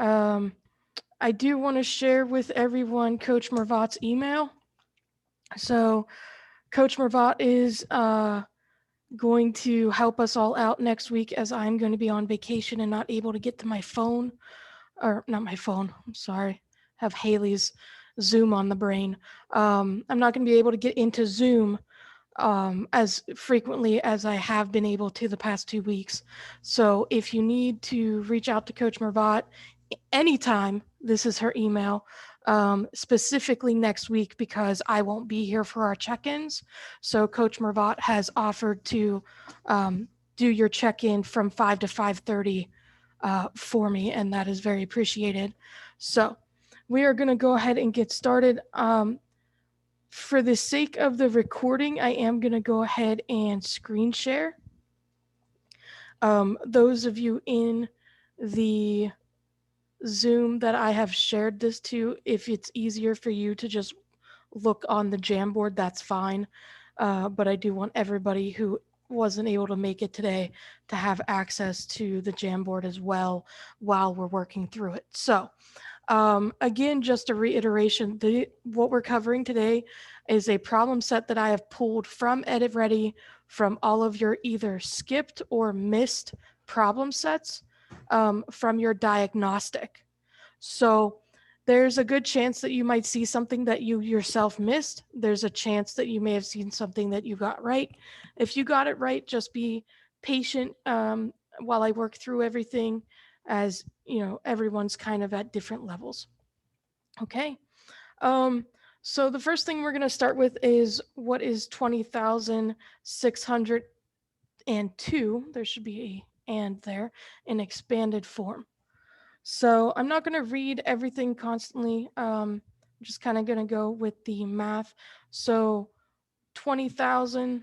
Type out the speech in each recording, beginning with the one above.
I do want to share with everyone Coach Mervat's email. So Coach Mervat is going to help us all out next week as I'm going to be on vacation and not able to get to my phone, or not my phone, I'm sorry, have Haley's Zoom on the brain. I'm not going to be able to get into Zoom as frequently as I have been able to the past 2 weeks. So if you need to reach out to Coach Mervat anytime, this is her email, specifically next week because I won't be here for our check-ins. So Coach Mervat has offered to do your check-in from 5 to 5:30 for me, and that is very appreciated. So we are going to go ahead and get started. For the sake of the recording, I am going to go ahead and screen share. Those of you in the Zoom that I have shared this to, if it's easier for you to just look on the Jamboard, that's fine. But I do want everybody who wasn't able to make it today to have access to the Jamboard as well while we're working through it. So again, just a reiteration, what we're covering today is a problem set that I have pulled from Edit Ready from all of your either skipped or missed problem sets from your diagnostic. So there's a good chance that you might see something that you yourself missed. There's a chance that you may have seen something that you got right. If you got it right, just be patient while I work through everything, as you know, everyone's kind of at different levels. Okay. So the first thing we're going to start with is what is 20,602. There should be a and there in expanded form. So I'm not going to read everything constantly. I'm just kind of going to go with the math. So 20,000.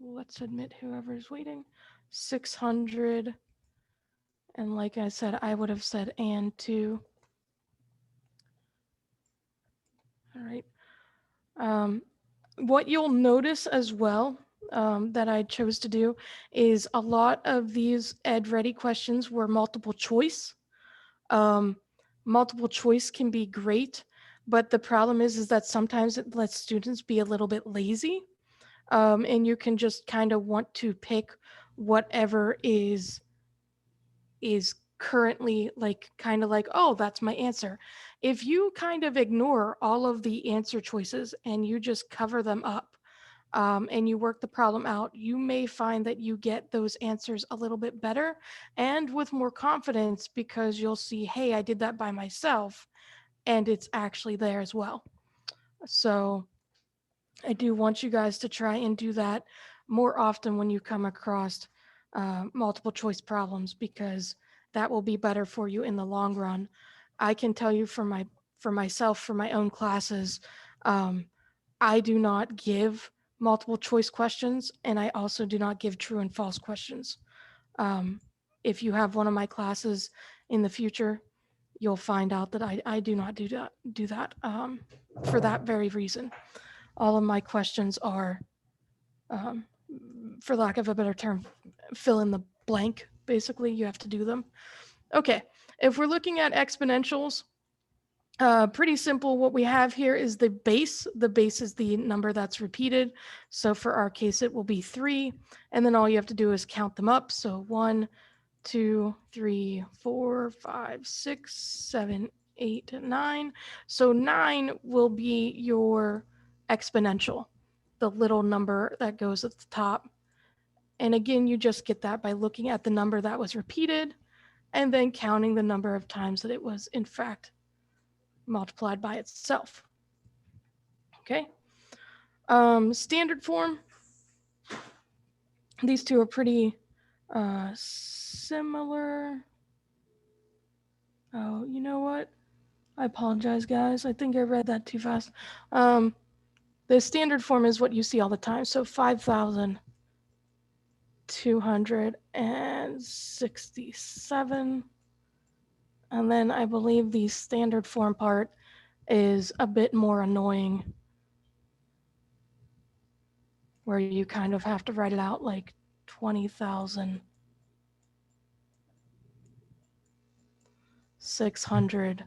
Let's admit whoever's waiting. 600. And like I said, I would have said and 2. All right. What you'll notice as well that I chose to do is a lot of these Ed Ready questions were multiple choice. Multiple choice can be great, but the problem is that sometimes it lets students be a little bit lazy, and you can just kind of want to pick whatever is currently like kind of like, oh, that's my answer. If you kind of ignore all of the answer choices and you just cover them up, and you work the problem out, you may find that you get those answers a little bit better and with more confidence because you'll see, hey, I did that by myself and it's actually there as well. So I do want you guys to try and do that more often when you come across multiple choice problems, because that will be better for you in the long run. I can tell you for myself, for my own classes, I do not give multiple choice questions, and I also do not give true and false questions. If you have one of my classes in the future, you'll find out that I do not do that for that very reason. All of my questions are, um, for lack of a better term, fill in the blank. Basically, you have to do them. Okay, if we're looking at exponentials, pretty simple. What we have here is the base. The base is the number that's repeated. So for our case, it will be 3. And then all you have to do is count them up. So 1, 2, 3, 4, 5, 6, 7, 8, 9. So 9 will be your exponential, the little number that goes at the top. And again, you just get that by looking at the number that was repeated and then counting the number of times that it was in fact multiplied by itself. Okay. Standard form. These two are pretty similar. Oh, you know what? I apologize, guys. I think I read that too fast. The standard form is what you see all the time. So 5,267. And then I believe the standard form part is a bit more annoying, where you kind of have to write it out like 20,000 600,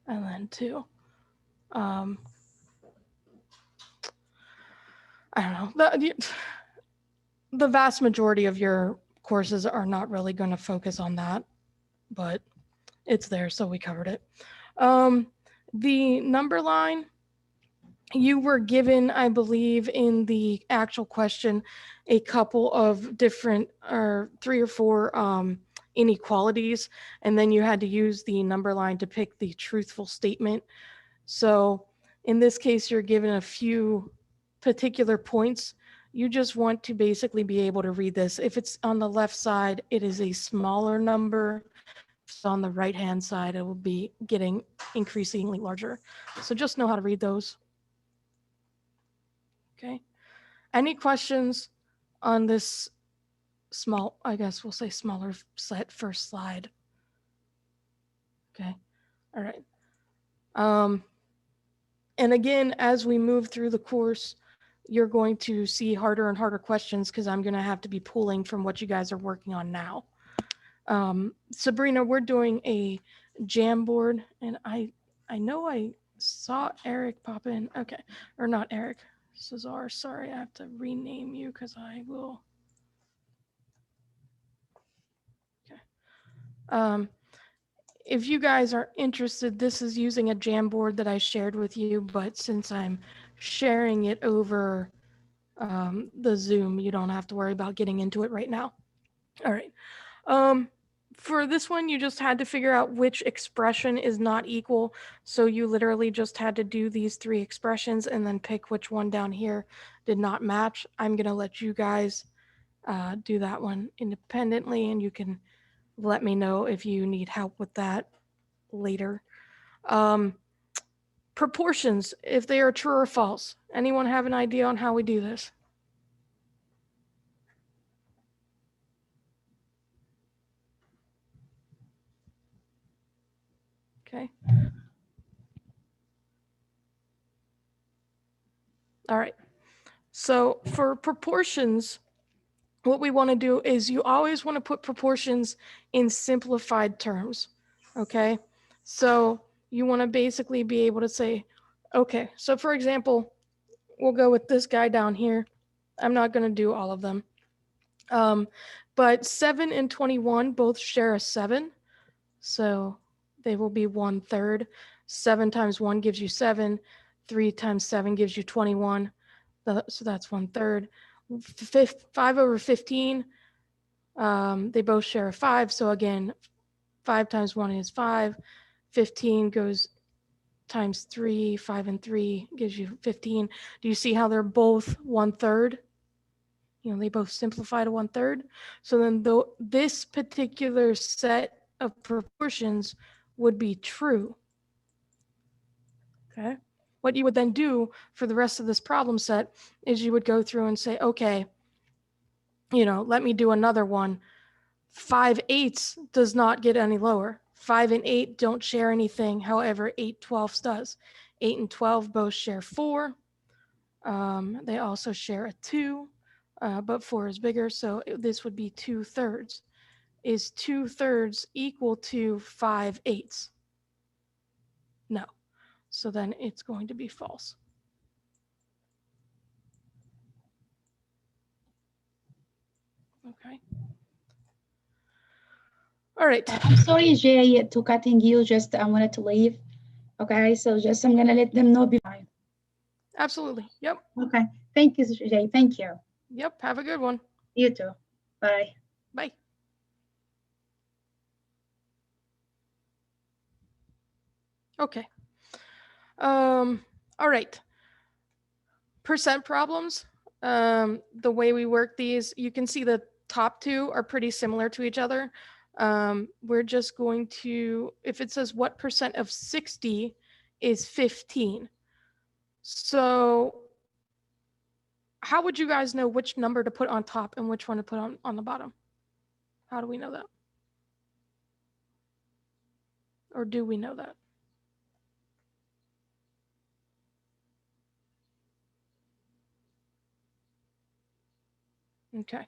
and then 2. Um, I don't know. The vast majority of your courses are not really going to focus on that, but it's there, so we covered it. The number line, you were given, I believe, in the actual question, a couple of different, or 3 or 4 inequalities, and then you had to use the number line to pick the truthful statement. So in this case, you're given a few particular points. You just want to basically be able to read this. If it's on the left side, it is a smaller number. If it's on the right-hand side, it will be getting increasingly larger. So just know how to read those. Okay. Any questions on this small, I guess we'll say smaller set first slide? Okay. All right. And again, as we move through the course, you're going to see harder and harder questions because I'm going to have to be pulling from what you guys are working on now. Sabrina, we're doing a Jamboard, and I know I saw Eric pop in. Okay, or not Eric, Cesar. Sorry, I have to rename you because I will. Okay. If you guys are interested, this is using a Jamboard that I shared with you, but since I'm sharing it over the Zoom, you don't have to worry about getting into it right now. All right. For this one, you just had to figure out which expression is not equal. So you literally just had to do these 3 expressions and then pick which one down here did not match. I'm going to let you guys do that one independently, and you can let me know if you need help with that later. Proportions, if they are true or false. Anyone have an idea on how we do this? Okay. All right. So for proportions, what we want to do is you always want to put proportions in simplified terms. Okay. So you want to basically be able to say, okay, so for example, we'll go with this guy down here. I'm not going to do all of them. But 7 and 21 both share a 7. So they will be 1/3. 7 times 1 gives you 7. 3 times 7 gives you 21. So that's 1/3. 5 over 15, they both share a 5. So again, 5 times 1 is 5. 15 goes times 3. 5 and 3 gives you 15. Do you see how they're both 1/3? You know, they both simplify to 1/3. So then this particular set of proportions would be true. Okay. What you would then do for the rest of this problem set is you would go through and say, okay, you know, let me do another one. 5/8 does not get any lower. 5 and 8 don't share anything. However, 8/12 does. 8 and 12 both share 4. They also share a 2, but 4 is bigger. So this would be 2/3. Is 2/3 equal to 5/8? No. So then it's going to be false. Okay. All right. I'm sorry, Jay, to cutting you. Just I wanted to leave. Okay, so just I'm gonna let them know before. Absolutely. Yep. Okay, thank you, Jay. Thank you. Yep. Have a good one. You too. Bye. Bye. Okay. All right. Percent problems. The way we work these, you can see the top 2 are pretty similar to each other. We're just going to, if it says what percent of 60 is 15. So how would you guys know which number to put on top and which one to put on the bottom? How do we know that? Or do we know that? Okay.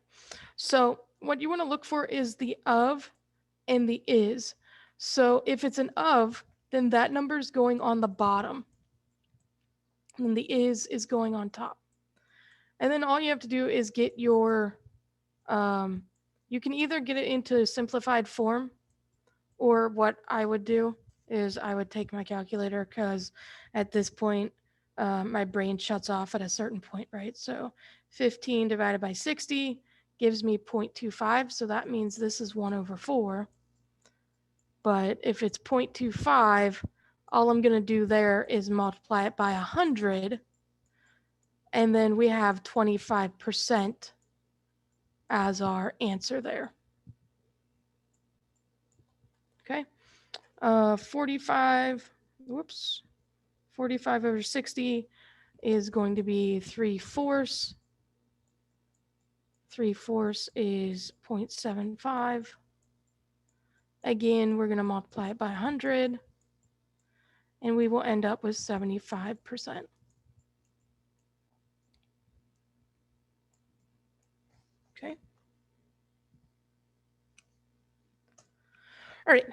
So what you want to look for is the of and the is. So if it's an of, then that number is going on the bottom, and the is going on top. And then all you have to do is get your, um, you can either get it into simplified form, or what I would do is I would take my calculator because at this point, my brain shuts off at a certain point, right? So 15 divided by 60 gives me 0.25. So that means this is 1 over 4. But if it's 0.25, all I'm going to do there is multiply it by 100. And then we have 25% as our answer there. Okay. 45, whoops, 45 over 60 is going to be 3/4. 3/4 is 0.75. Again, we're going to multiply it by 100, and we will end up with 75%. Okay. All right.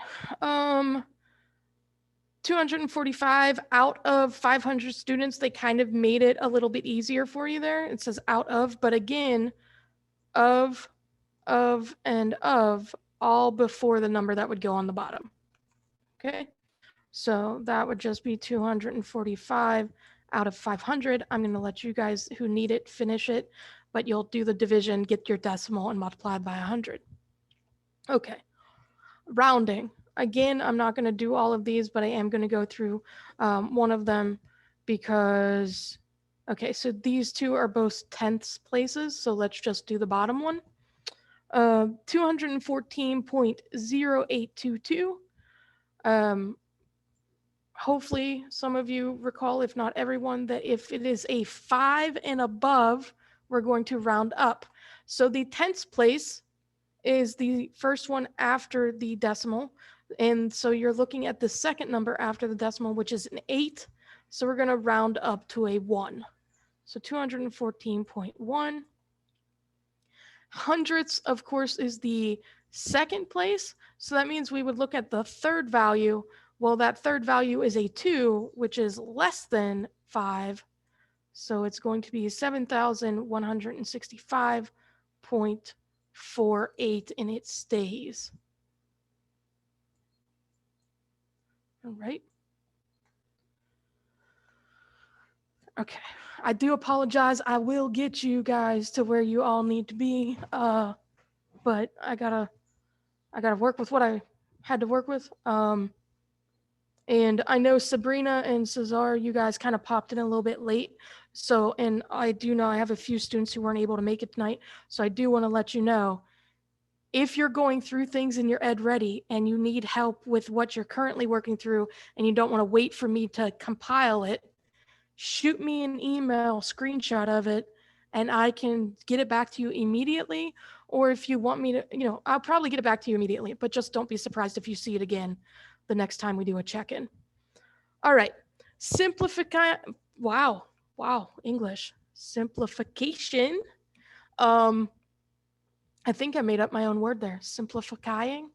245 out of 500 students, they kind of made it a little bit easier for you there. It says out of, but again, of, and of, all before the number that would go on the bottom. Okay. So that would just be 245 out of 500. I'm going to let you guys who need it finish it, but you'll do the division, get your decimal, and multiply by 100. Okay. Rounding. Again, I'm not going to do all of these, but I am going to go through one of them because, okay, so these two are both tenths places. So let's just do the bottom one. 214.0822. Hopefully some of you recall, if not everyone, that if it is a 5 and above, we're going to round up. So the tenths place is the first one after the decimal. And so you're looking at the second number after the decimal, which is an 8. So we're going to round up to a 1. So 214.1. Hundredths, of course, is the second place. So that means we would look at the third value. Well, that third value is a 2, which is less than 5. So it's going to be 7,165.48, and it stays. All right. Okay. I do apologize. I will get you guys to where you all need to be. But I gotta work with what I had to work with. And I know Sabrina and Cesar, you guys kind of popped in a little bit late. So, and I do know I have a few students who weren't able to make it tonight. So I do want to let you know, if you're going through things in your Ed Ready and you need help with what you're currently working through and you don't want to wait for me to compile it, shoot me an email screenshot of it and I can get it back to you immediately. Or if you want me to, I'll probably get it back to you immediately, but just don't be surprised if you see it again the next time we do a check-in. All right. Wow. English. Simplification. I think I made up my own word there. Simplifying.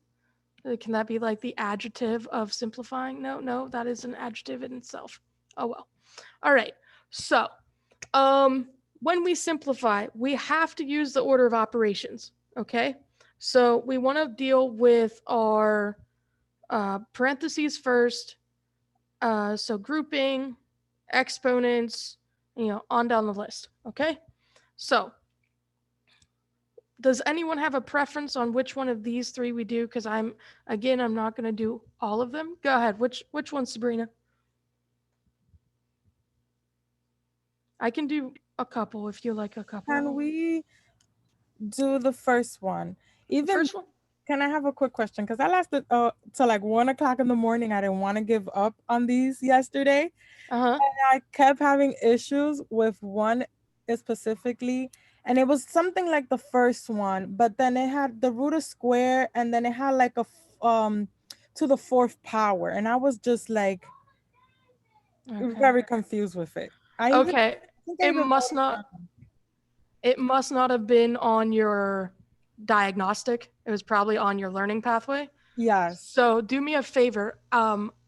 Can that be like the adjective of simplifying? No, that is an adjective in itself. Oh well. All right. So, when we simplify, we have to use the order of operations. Okay. So we want to deal with our parentheses first. So grouping, exponents, on down the list. Okay. So does anyone have a preference on which one of these three we do? Because I'm not going to do all of them. Go ahead. Which one, Sabrina? I can do a couple if you like a couple. Can we do the first one? Even First one? Can I have a quick question? Because I lasted till like 1 o'clock in the morning. I didn't want to give up on these yesterday. Uh-huh. I kept having issues with one specifically, and it was something like the first one, but then it had the root of square, and then it had like to the fourth power, and I was just like very confused with it. Okay. It must not have been on your diagnostic. It was probably on your learning pathway. Yes. So do me a favor.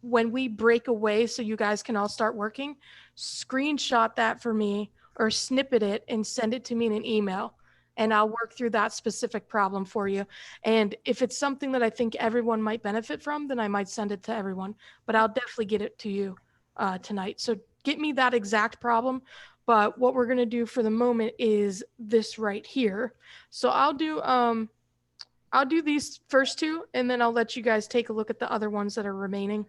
When we break away so you guys can all start working, screenshot that for me or snippet it and send it to me in an email. And I'll work through that specific problem for you. And if it's something that I think everyone might benefit from, then I might send it to everyone. But I'll definitely get it to you tonight. So get me that exact problem. But what we're going to do for the moment is this right here. So I'll do these first two, and then I'll let you guys take a look at the other ones that are remaining.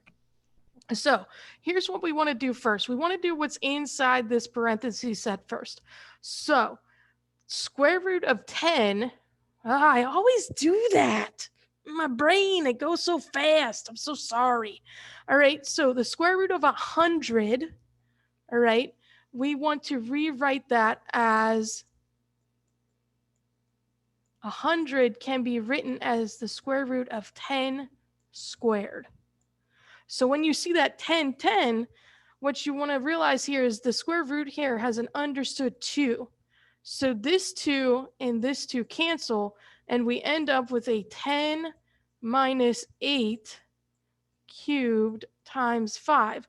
So here's what we want to do first. We want to do what's inside this parentheses set first. So square root of 10, I always do that. My brain, it goes so fast. I'm so sorry. All right, so the square root of 100, all right, we want to rewrite that as 100 can be written as the square root of 10 squared. So when you see that 10, 10, what you want to realize here is the square root here has an understood 2. So this 2 and this 2 cancel, and we end up with a 10 minus 8 cubed times 5.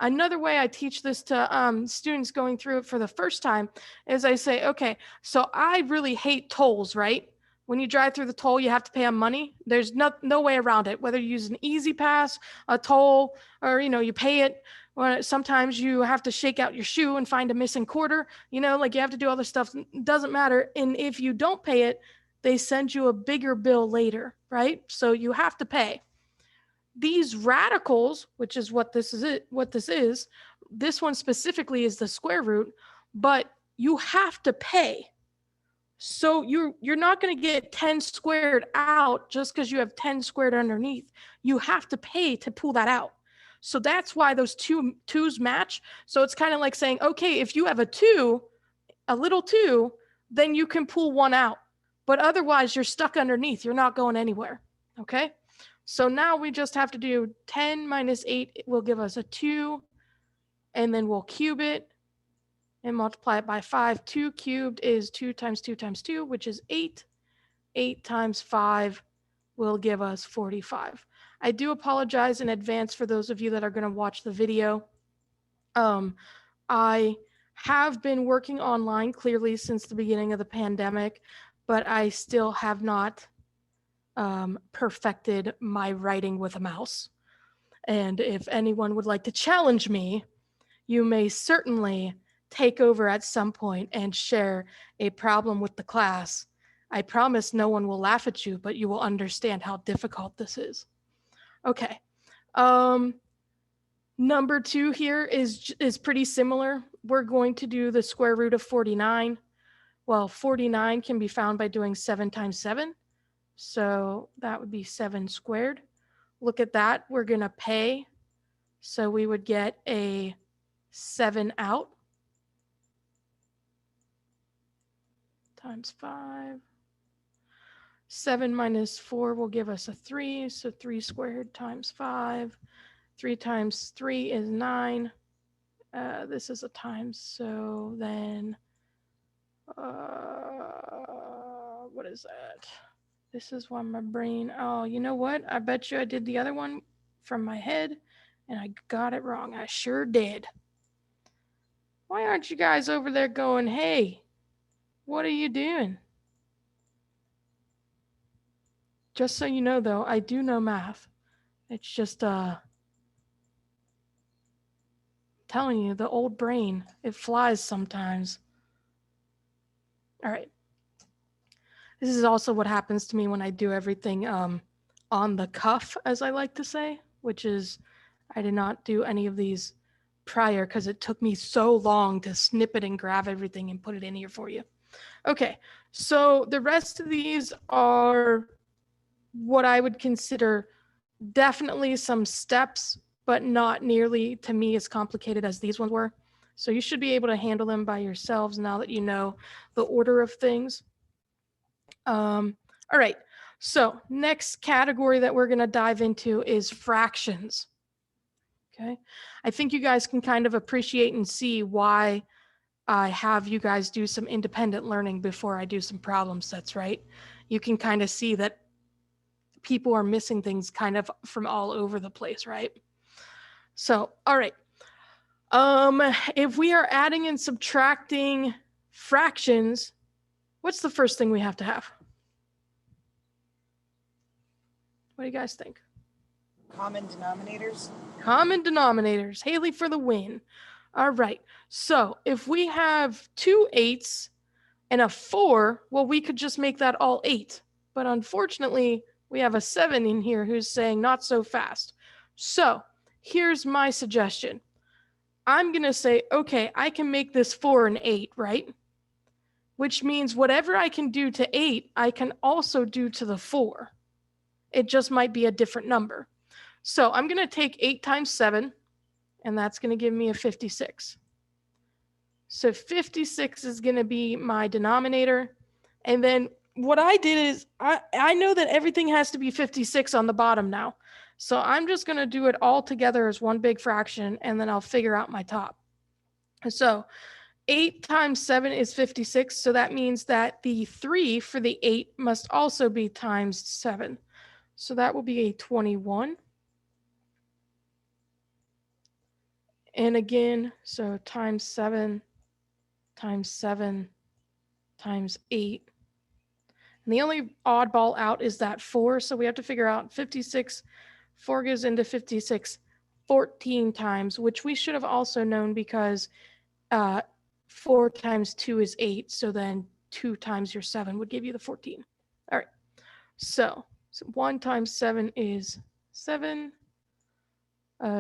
Another way I teach this to students going through it for the first time is I say, okay, so I really hate tolls, right? When you drive through the toll, you have to pay on money. There's no way around it. Whether you use an easy pass, a toll, or you pay it. Or sometimes you have to shake out your shoe and find a missing quarter. Like you have to do all this stuff. It doesn't matter. And if you don't pay it, they send you a bigger bill later, right? So you have to pay. These radicals, which is what this is, this one specifically is the square root, but you have to pay. So you're not going to get 10 squared out just because you have 10 squared underneath. You have to pay to pull that out. So that's why those twos match. So it's kind of like saying, okay, if you have a little 2, then you can pull 1 out. But otherwise, you're stuck underneath. You're not going anywhere. Okay? So now we just have to do 10 minus 8 will give us a 2, and then we'll cube it and multiply it by 5. 2 cubed is 2 times 2 times 2, which is 8. 8 times 5 will give us 45. I do apologize in advance for those of you that are going to watch the video. I have been working online clearly since the beginning of the pandemic, but I still have not perfected my writing with a mouse. And if anyone would like to challenge me, you may certainly take over at some point and share a problem with the class. I promise no one will laugh at you, but you will understand how difficult this is. Okay. Number 2 here is pretty similar. We're going to do the square root of 49. Well, 49 can be found by doing 7 times 7. So that would be 7 squared. Look at that. We're going to pay. So we would get a 7 out times 5. 7 minus 4 will give us a 3. So 3 squared times 5. 3 times 3 is 9. This is a times. So then, what is that? This is why my brain, oh, you know what? I bet you I did the other one from my head and I got it wrong. I sure did. Why aren't you guys over there going, hey, what are you doing? Just so you know, though, I do know math. It's just, telling you, the old brain, it flies sometimes. All right. This is also what happens to me when I do everything on the cuff, as I like to say, which is I did not do any of these prior because it took me so long to snip it and grab everything and put it in here for you. Okay, so the rest of these are what I would consider definitely some steps, but not nearly, to me, as complicated as these ones were. So you should be able to handle them by yourselves now that you know the order of things. All right, so next category that we're going to dive into is fractions. Okay, I think you guys can kind of appreciate and see why I have you guys do some independent learning before I do some problem sets, right? You can kind of see that people are missing things kind of from all over the place, right? So, all right. If we are adding and subtracting fractions, what's the first thing we have to have? What do you guys think? Common denominators. Common denominators. Haley for the win. All right. So if we have 2 8s and a 4, well, we could just make that all 8. But unfortunately, we have a 7 in here who's saying not so fast. So here's my suggestion. I'm going to say, okay, I can make this 4 and 8, right? Which means whatever I can do to 8, I can also do to the 4. It just might be a different number. So I'm going to take 8 times 7, and that's going to give me a 56. So 56 is going to be my denominator. And then what I did is I know that everything has to be 56 on the bottom now. So I'm just going to do it all together as one big fraction, and then I'll figure out my top. So 8 times 7 is 56. So that means that the 3 for the 8 must also be times 7. So that will be a 21. And again, so times 7 times 7 times 8. And the only oddball out is that 4. So we have to figure out 56. 4 goes into 56 14 times, which we should have also known because 4 times 2 is 8. So then 2 times your 7 would give you the 14. All right. So 1 times 7 is 7.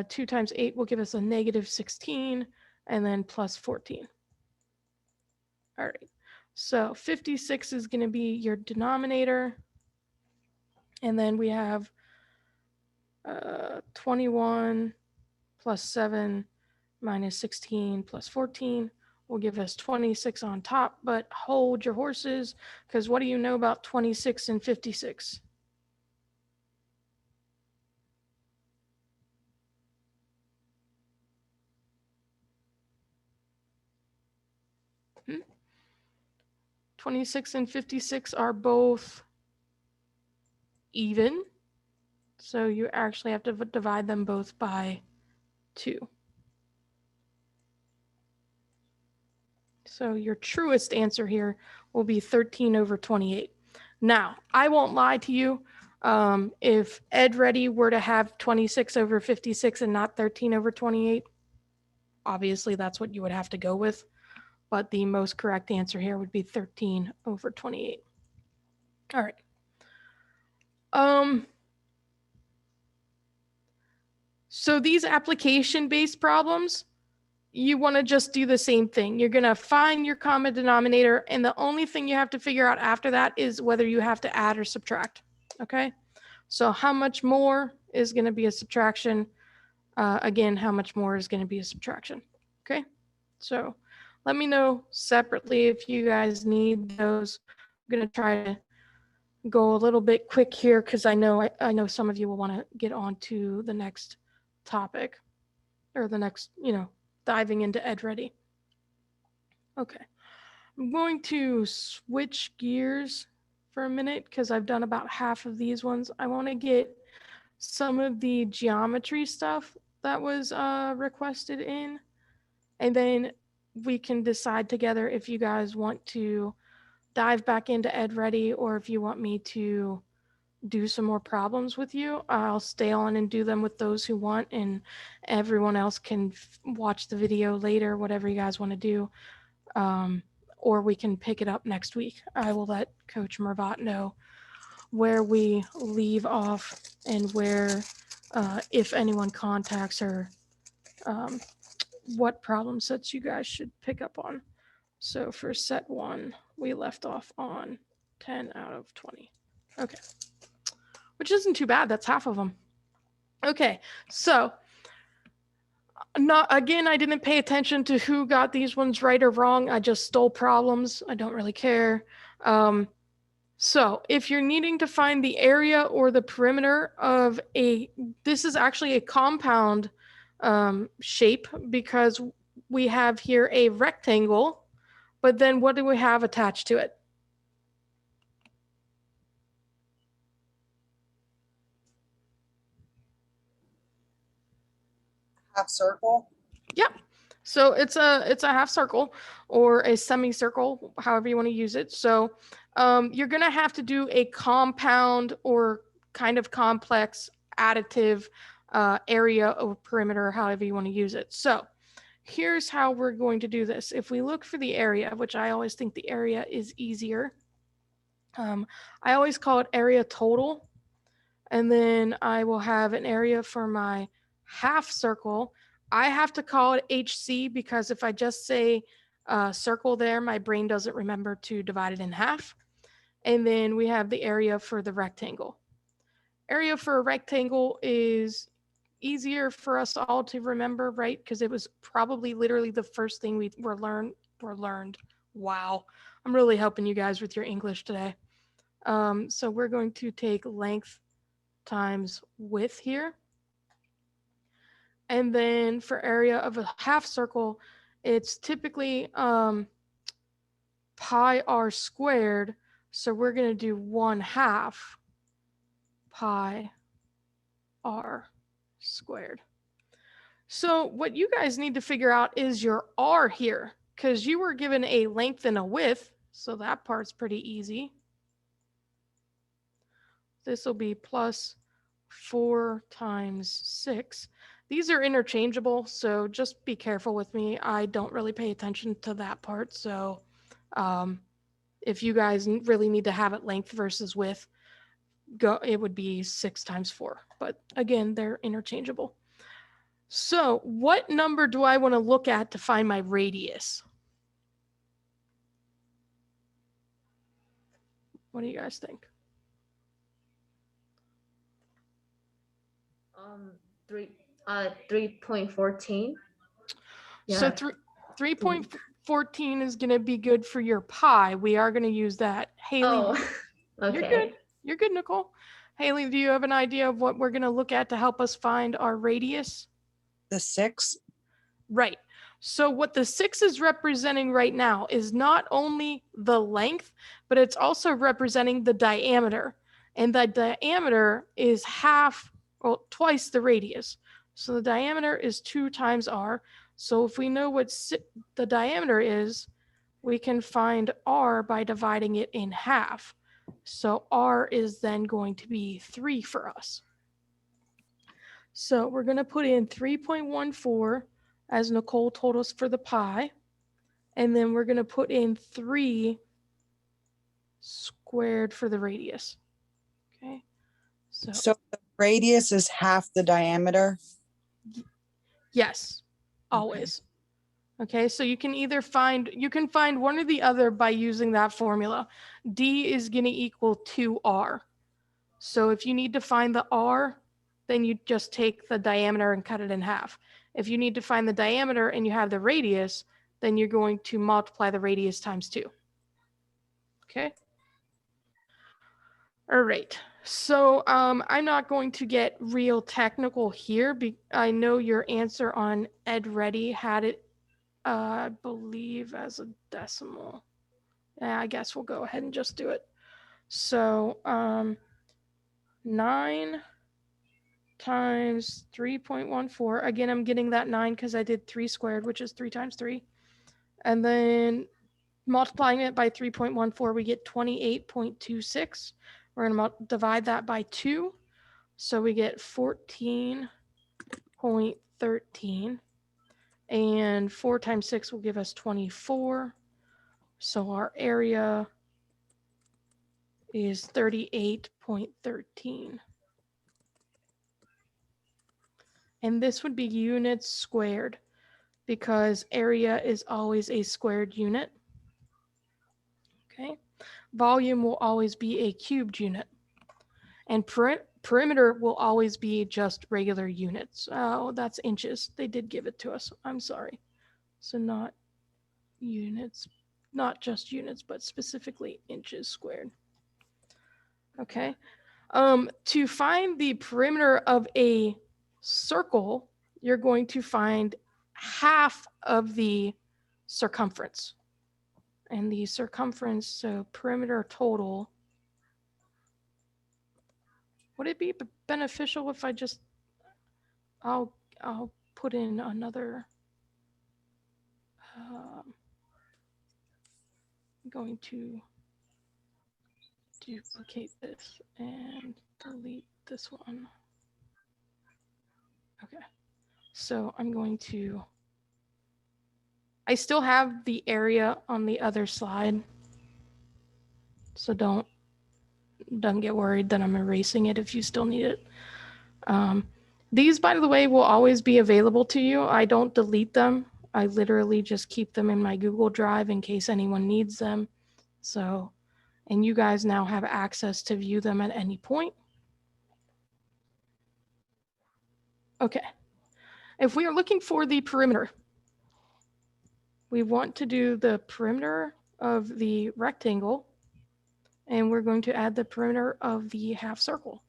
2 times 8 will give us a negative 16, and then plus 14. All right. So 56 is going to be your denominator. And then we have 21 plus 7 minus 16 plus 14 will give us 26 on top. But hold your horses, because what do you know about 26 and 56? 26 and 56 are both even. So you actually have to divide them both by 2. So your truest answer here will be 13 over 28. Now, I won't lie to you. If Ed Ready were to have 26 over 56 and not 13 over 28, obviously that's what you would have to go with. But the most correct answer here would be 13 over 28. All right. So these application-based problems, you want to just do the same thing. You're going to find your common denominator, and the only thing you have to figure out after that is whether you have to add or subtract. Okay? So how much more is going to be a subtraction? Again, how much more is going to be a subtraction? Okay? So let me know separately if you guys need those. I'm going to try to go a little bit quick here because I know some of you will want to get on to the next topic or the next, diving into Ed Ready. Okay. I'm going to switch gears for a minute because I've done about half of these ones. I want to get some of the geometry stuff that was requested in, and then we can decide together if you guys want to dive back into Ed Ready or if you want me to do some more problems with you. I'll stay on and do them with those who want, and everyone else can watch the video later, whatever you guys want to do. Or we can pick it up next week. I will let Coach Mervat know where we leave off and where, if anyone contacts her, what problem sets you guys should pick up on. So for set 1, we left off on 10 out of 20. Okay. Which isn't too bad. That's half of them. Okay. So I didn't pay attention to who got these ones right or wrong. I just stole problems. I don't really care. So if you're needing to find the area or the perimeter of this is actually a compound shape because we have here a rectangle, but then what do we have attached to it? half circle. Yep. So it's a half circle or a semicircle, however you want to use it. So you're gonna have to do a compound or kind of complex additive area or perimeter, however you want to use it. So here's how we're going to do this. If we look for the area, which I always think the area is easier, I always call it area total. And then I will have an area for my half circle. I have to call it HC because if I just say circle there, my brain doesn't remember to divide it in half. And then we have the area for the rectangle. Area for a rectangle is easier for us all to remember, right? Because it was probably literally the first thing we were learned. Wow, I'm really helping you guys with your English today. So we're going to take length times width here. And then for area of a half circle, it's typically pi r squared. So we're going to do 1/2 pi r squared. So what you guys need to figure out is your r here, because you were given a length and a width. So that part's pretty easy. This will be plus 4 times 6. These are interchangeable, so just be careful with me. I don't really pay attention to that part. So if you guys really need to have it length versus width, it would be 6 times 4. But again, they're interchangeable. So what number do I want to look at to find my radius? What do you guys think? 3.14. Yeah. So 3.14 is going to be good for your pi. We are going to use that. Haley, Okay. you're good. You're good, Nicole. Haley, do you have an idea of what we're going to look at to help us find our radius? The 6. Right. So what the 6 is representing right now is not only the length, but it's also representing the diameter. And the diameter is twice the radius. So the diameter is 2 times r. So if we know what the diameter is, we can find r by dividing it in half. So r is then going to be 3 for us. So we're going to put in 3.14 as Nicole told us for the pi. And then we're going to put in 3 squared for the radius. Okay. So the radius is half the diameter? Yes, always. Okay, so you can either find one or the other by using that formula. D is going to equal 2r. So if you need to find the r, then you just take the diameter and cut it in half. If you need to find the diameter and you have the radius, then you're going to multiply the radius times 2. Okay. All right. So I'm not going to get real technical here. I know your answer on EdReady had it, I believe, as a decimal. Yeah, I guess we'll go ahead and just do it. So 9 times 3.14. Again, I'm getting that 9 because I did 3 squared, which is 3 times 3. And then multiplying it by 3.14, we get 28.26. We're going to divide that by 2. So we get 14.13. And 4 times 6 will give us 24. So our area is 38.13. And this would be units squared because area is always a squared unit. Okay. Volume will always be a cubed unit. And perimeter will always be just regular units. Oh, that's inches. They did give it to us. I'm sorry. So not units, not just units, but specifically inches squared. Okay. To find the perimeter of a circle, you're going to find half of the circumference. And the circumference, so perimeter total, would it be beneficial if I just, I'll put in another, I'm going to duplicate this and delete this one. Okay, so I'm going to, I still have the area on the other slide, so don't get worried that I'm erasing it if you still need it. These, by the way, will always be available to you. I don't delete them. I literally just keep them in my Google Drive in case anyone needs them. So, and you guys now have access to view them at any point. Okay. If we are looking for the perimeter, we want to do the perimeter of the rectangle, and we're going to add the perimeter of the half circle.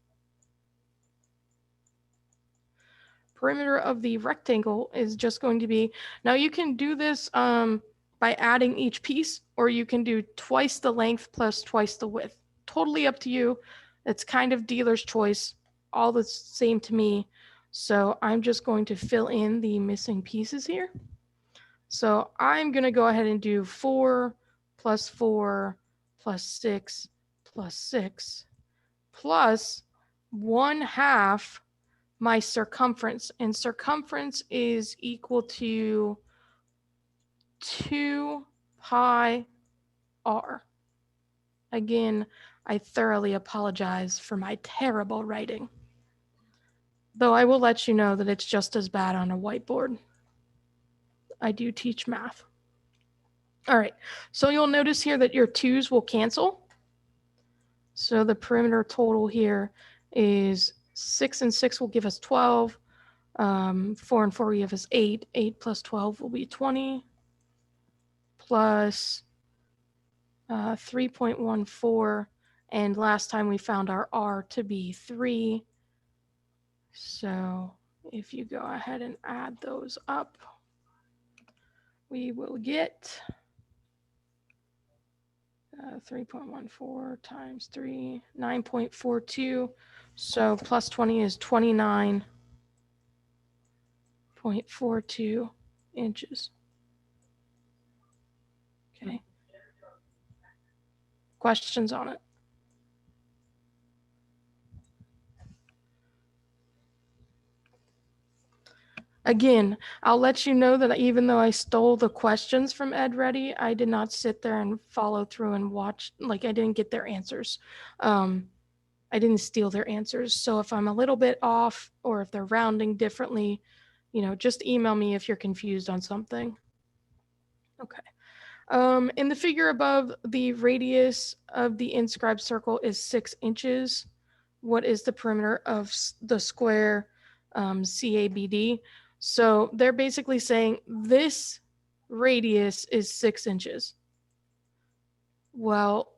Perimeter of the rectangle is just going to be, now you can do this by adding each piece, or you can do twice the length plus twice the width. Totally up to you. It's kind of dealer's choice, all the same to me. So I'm just going to fill in the missing pieces here. So I'm going to go ahead and do 4 plus 4 plus 6 plus 6 plus 1/2 my circumference, and circumference is equal to 2 pi r. Again, I thoroughly apologize for my terrible writing, though I will let you know that it's just as bad on a whiteboard. I do teach math. All right, so you'll notice here that your 2's will cancel. So the perimeter total here is 6 and 6 will give us 12. 4 and 4 will give us 8. 8 plus 12 will be 20. Plus 3.14. And last time we found our R to be 3. So if you go ahead and add those up, we will get 3.14 times 3, 9.42. So plus 20 is 29.42 inches. Okay. Questions on it? Again, I'll let you know that even though I stole the questions from Ed Ready, I did not sit there and follow through and watch, like I didn't get their answers. I didn't steal their answers. So if I'm a little bit off or if they're rounding differently, just email me if you're confused on something. Okay. In the figure above, the radius of the inscribed circle is 6 inches. What is the perimeter of the square CABD? So they're basically saying this radius is 6 inches. Well,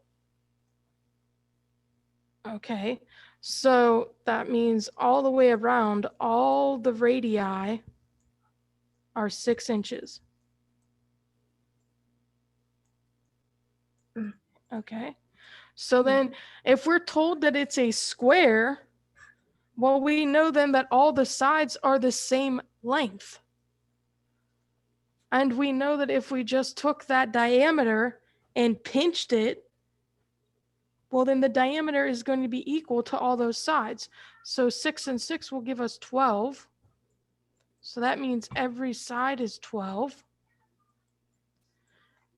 okay. So that means all the way around, all the radii are 6 inches. Okay. So then if we're told that it's a square, well, we know then that all the sides are the same length. And we know that if we just took that diameter and pinched it, well, then the diameter is going to be equal to all those sides. So 6 and 6 will give us 12. So that means every side is 12.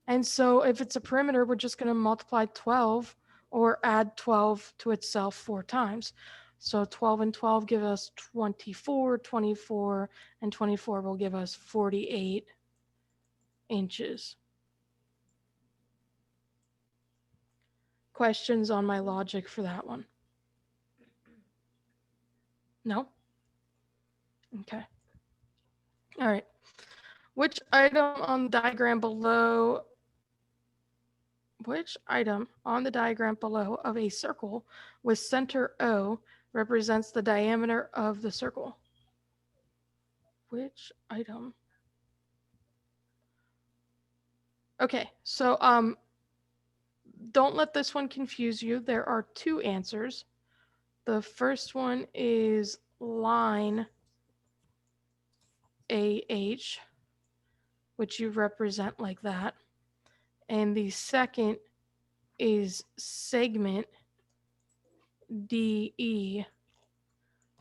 And so if it's a perimeter, we're just going to multiply 12 or add 12 to itself 4 times. So 12 and 12 give us 24, 24, and 24 will give us 48 inches. Questions on my logic for that one? No? Okay. All right. Which item on the diagram below of a circle with center O represents the diameter of the circle? Which item? Okay, so don't let this one confuse you. There are 2 answers. The first one is line AH, which you represent like that. And the second is segment DE,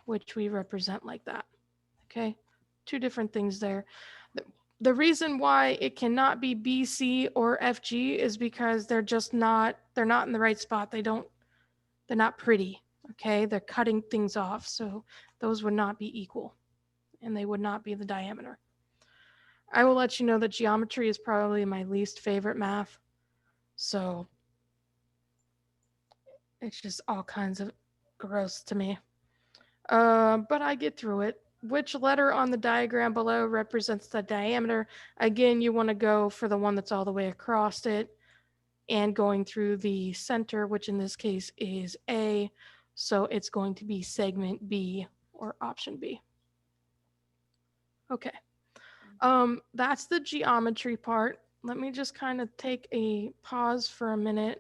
which we represent like that. Okay, two different things there. The reason why it cannot be BC or FG is because they're not in the right spot. They're not pretty. Okay, they're cutting things off. So those would not be equal and they would not be the diameter. I will let you know that geometry is probably my least favorite math. So it's just all kinds of gross to me. But I get through it. Which letter on the diagram below represents the diameter? Again, you want to go for the one that's all the way across it and going through the center, which in this case is A. So it's going to be segment B or option B. Okay. That's the geometry part. Let me just kind of take a pause for a minute